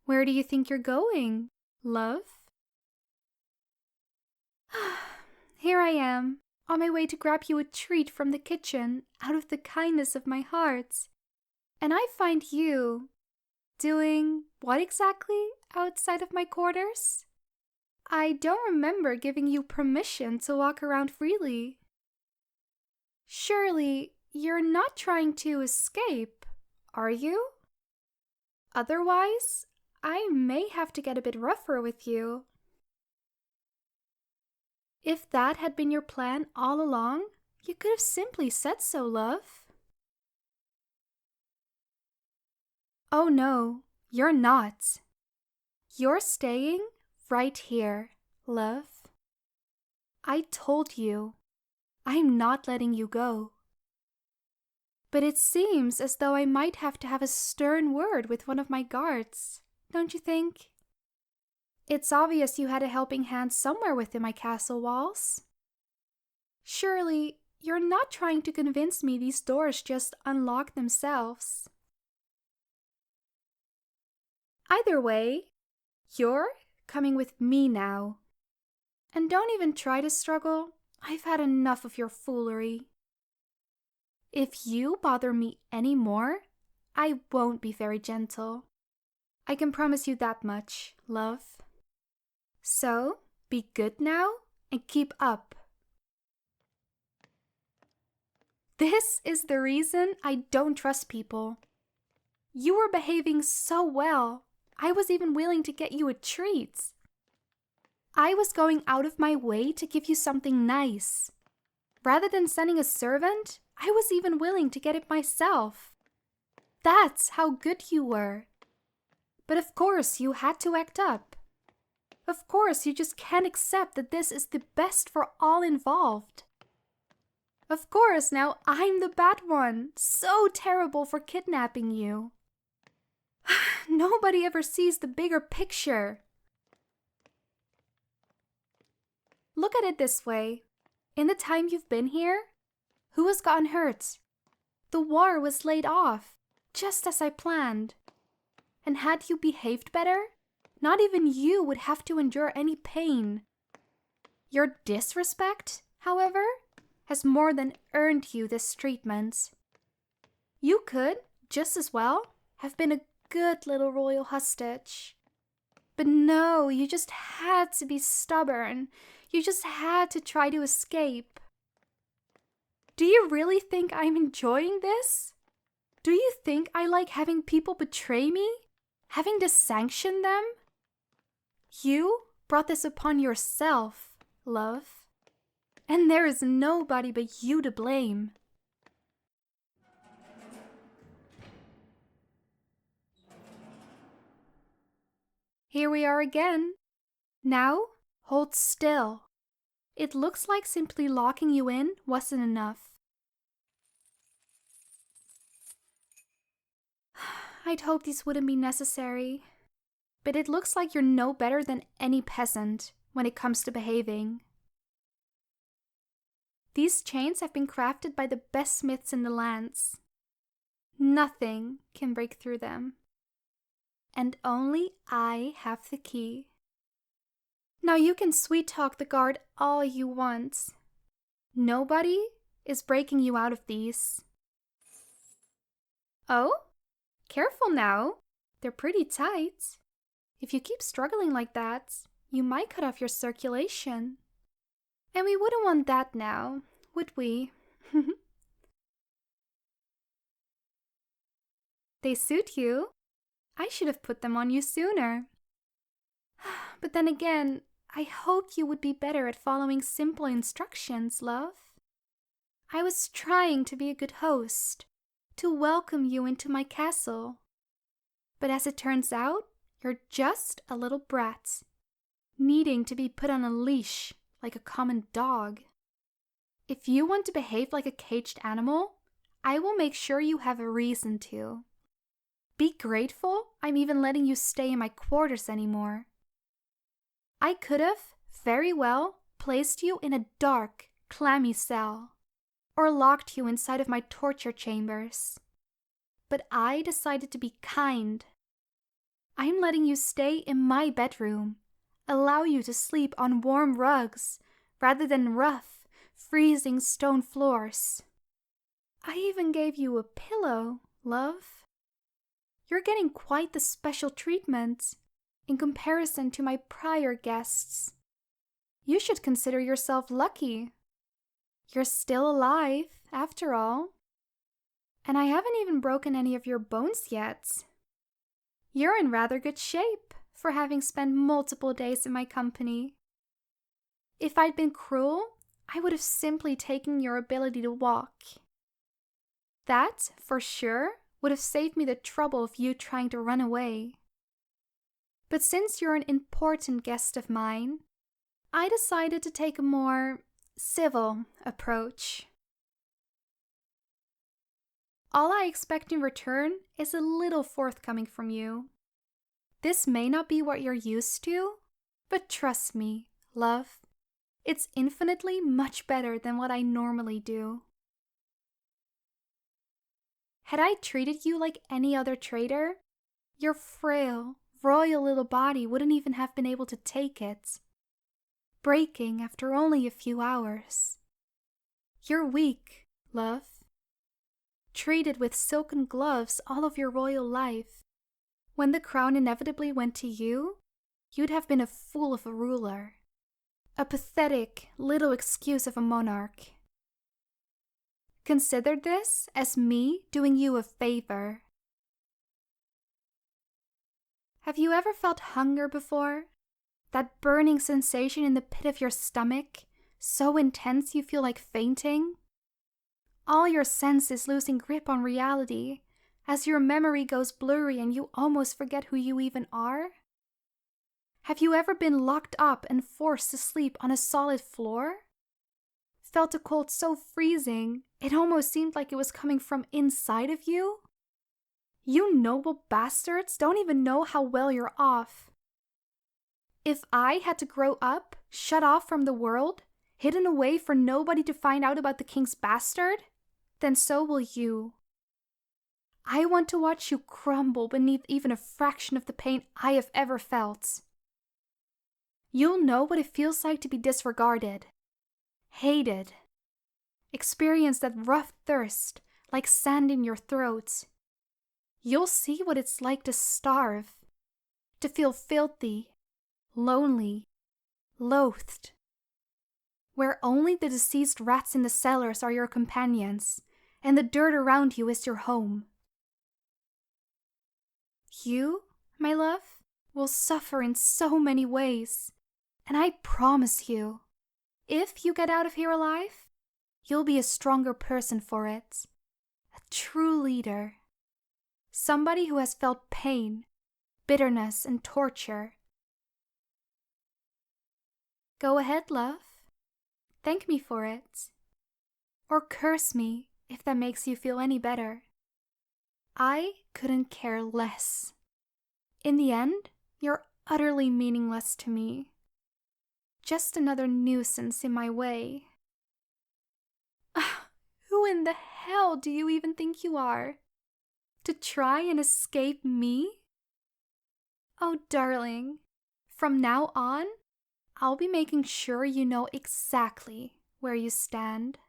Where do you think you're going, love? Here I am, on my way to grab you a treat from the kitchen out of the kindness of my heart. And I find you doing what exactly outside of my quarters? I don't remember giving you permission to walk around freely. Surely you're not trying to escape, are you? Otherwise, I may have to get a bit rougher with you. If that had been your plan all along, you could have simply said so, love. Oh no, you're not. You're staying right here, love. I told you, I'm not letting you go. But it seems as though I might have to have a stern word with one of my guards, don't you think? It's obvious you had a helping hand somewhere within my castle walls. Surely, you're not trying to convince me these doors just unlock themselves. Either way, you're coming with me now. And don't even try to struggle. I've had enough of your foolery. If you bother me any more, I won't be very gentle. I can promise you that much, love. So, be good now and keep up. This is the reason I don't trust people. You were behaving so well. I was even willing to get you a treat. I was going out of my way to give you something nice. Rather than sending a servant, I was even willing to get it myself. That's how good you were. But of course you had to act up. Of course you just can't accept that this is the best for all involved. Of course now I'm the bad one, so terrible for kidnapping you. Nobody ever sees the bigger picture. Look at it this way. In the time you've been here, who has gotten hurt? The war was laid off, just as I planned. And had you behaved better, not even you would have to endure any pain. Your disrespect, however, has more than earned you this treatment. You could, just as well, have been a good little royal hostage. But no, you just had to be stubborn. You just had to try to escape. Do you really think I'm enjoying this? Do you think I like having people betray me? Having to sanction them? You brought this upon yourself, love. And there is nobody but you to blame. Here we are again. Now, hold still. It looks like simply locking you in wasn't enough. I'd hoped these wouldn't be necessary. But it looks like you're no better than any peasant when it comes to behaving. These chains have been crafted by the best smiths in the lands. Nothing can break through them. And only I have the key. Now you can sweet-talk the guard all you want. Nobody is breaking you out of these. Oh? Careful now. They're pretty tight. If you keep struggling like that, you might cut off your circulation. And we wouldn't want that now, would we? They suit you. I should have put them on you sooner. But then again, I hoped you would be better at following simple instructions, love. I was trying to be a good host, to welcome you into my castle. But as it turns out, you're just a little brat, needing to be put on a leash like a common dog. If you want to behave like a caged animal, I will make sure you have a reason to. Be grateful I'm even letting you stay in my quarters anymore. I could have, very well, placed you in a dark, clammy cell, or locked you inside of my torture chambers. But I decided to be kind. I'm letting you stay in my bedroom, allow you to sleep on warm rugs rather than rough, freezing stone floors. I even gave you a pillow, love. You're getting quite the special treatment in comparison to my prior guests. You should consider yourself lucky. You're still alive, after all. And I haven't even broken any of your bones yet. You're in rather good shape for having spent multiple days in my company. If I'd been cruel, I would have simply taken your ability to walk. That, for sure, would have saved me the trouble of you trying to run away. But since you're an important guest of mine, I decided to take a more civil approach. All I expect in return is a little forthcoming from you. This may not be what you're used to, but trust me, love, it's infinitely much better than what I normally do. Had I treated you like any other traitor, your frail, royal little body wouldn't even have been able to take it, breaking after only a few hours. You're weak, love. Treated with silken gloves all of your royal life. When the crown inevitably went to you, you'd have been a fool of a ruler. A pathetic little excuse of a monarch. Consider this as me doing you a favor. Have you ever felt hunger before? That burning sensation in the pit of your stomach, so intense you feel like fainting? All your senses losing grip on reality, as your memory goes blurry and you almost forget who you even are? Have you ever been locked up and forced to sleep on a solid floor? Felt a cold so freezing, it almost seemed like it was coming from inside of you? You noble bastards don't even know how well you're off. If I had to grow up, shut off from the world, hidden away for nobody to find out about the king's bastard, then so will you. I want to watch you crumble beneath even a fraction of the pain I have ever felt. You'll know what it feels like to be disregarded, hated, experience that rough thirst like sand in your throat. You'll see what it's like to starve, to feel filthy, lonely, loathed, where only the deceased rats in the cellars are your companions, and the dirt around you is your home. You, my love, will suffer in so many ways, and I promise you, if you get out of here alive, you'll be a stronger person for it, a true leader, somebody who has felt pain, bitterness, and torture. Go ahead, love. Thank me for it. Or curse me if that makes you feel any better. I couldn't care less. In the end, you're utterly meaningless to me. Just another nuisance in my way. Who in the hell do you even think you are? To try and escape me? Oh, darling, from now on, I'll be making sure you know exactly where you stand.